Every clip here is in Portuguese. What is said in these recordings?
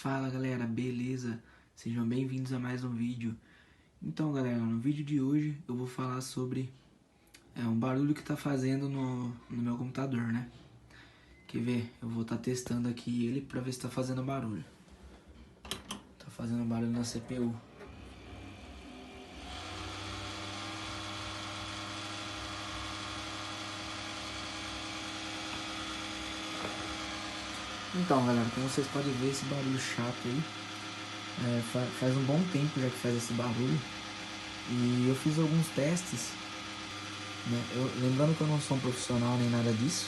Fala galera, beleza? Sejam bem-vindos a mais um vídeo. Então galera, no vídeo de hoje eu vou falar sobre um barulho que tá fazendo no meu computador, né? Quer ver? Eu vou estar testando aqui ele pra ver se tá fazendo barulho. Tá fazendo barulho na CPU. Então galera, como vocês podem ver, esse barulho chato aí faz um bom tempo já que faz esse barulho. E eu fiz alguns testes, né? Lembrando que eu não sou um profissional nem nada disso,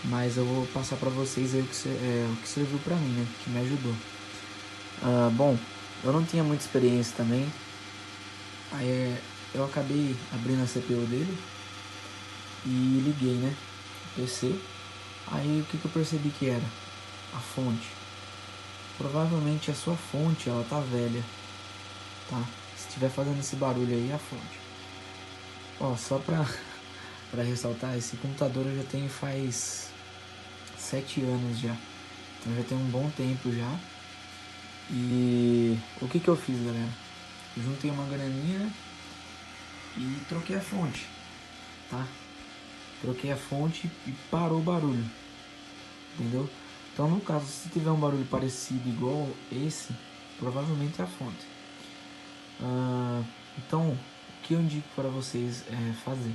mas eu vou passar pra vocês aí o que serviu pra mim, né? Que me ajudou. Bom, eu não tinha muita experiência também. Aí eu acabei abrindo a CPU dele e liguei, né? O PC. Aí o que eu percebi que era? A fonte. Provavelmente a sua fonte, ela tá velha, tá? Se estiver fazendo esse barulho aí, é a fonte. Ó, só pra ressaltar, esse computador eu já tenho faz 7 anos já. Então já tem um bom tempo já. E o que eu fiz, galera? Eu juntei uma graninha e troquei a fonte, tá? Troquei a fonte e parou o barulho, entendeu? Então no caso, se tiver um barulho parecido igual esse, provavelmente é a fonte. Então, o que eu indico para vocês fazer,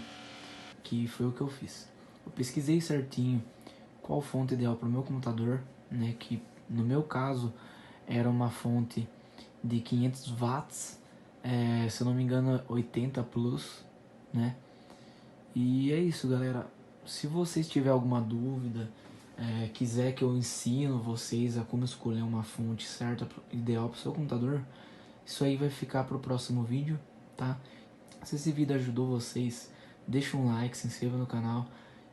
que foi o que eu fiz. Eu pesquisei certinho qual fonte ideal para o meu computador, né? Que no meu caso era uma fonte de 500 watts, se eu não me engano 80 plus, né? E é isso, galera. Se vocês tiverem alguma dúvida, quiser que eu ensino vocês a como escolher uma fonte certa, ideal para o seu computador, isso aí vai ficar para o próximo vídeo, tá? Se esse vídeo ajudou vocês, deixa um like, se inscreva no canal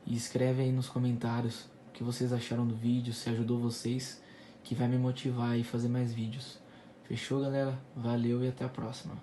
e escreve aí nos comentários o que vocês acharam do vídeo, se ajudou vocês, que vai me motivar a fazer mais vídeos. Fechou, galera? Valeu e até a próxima.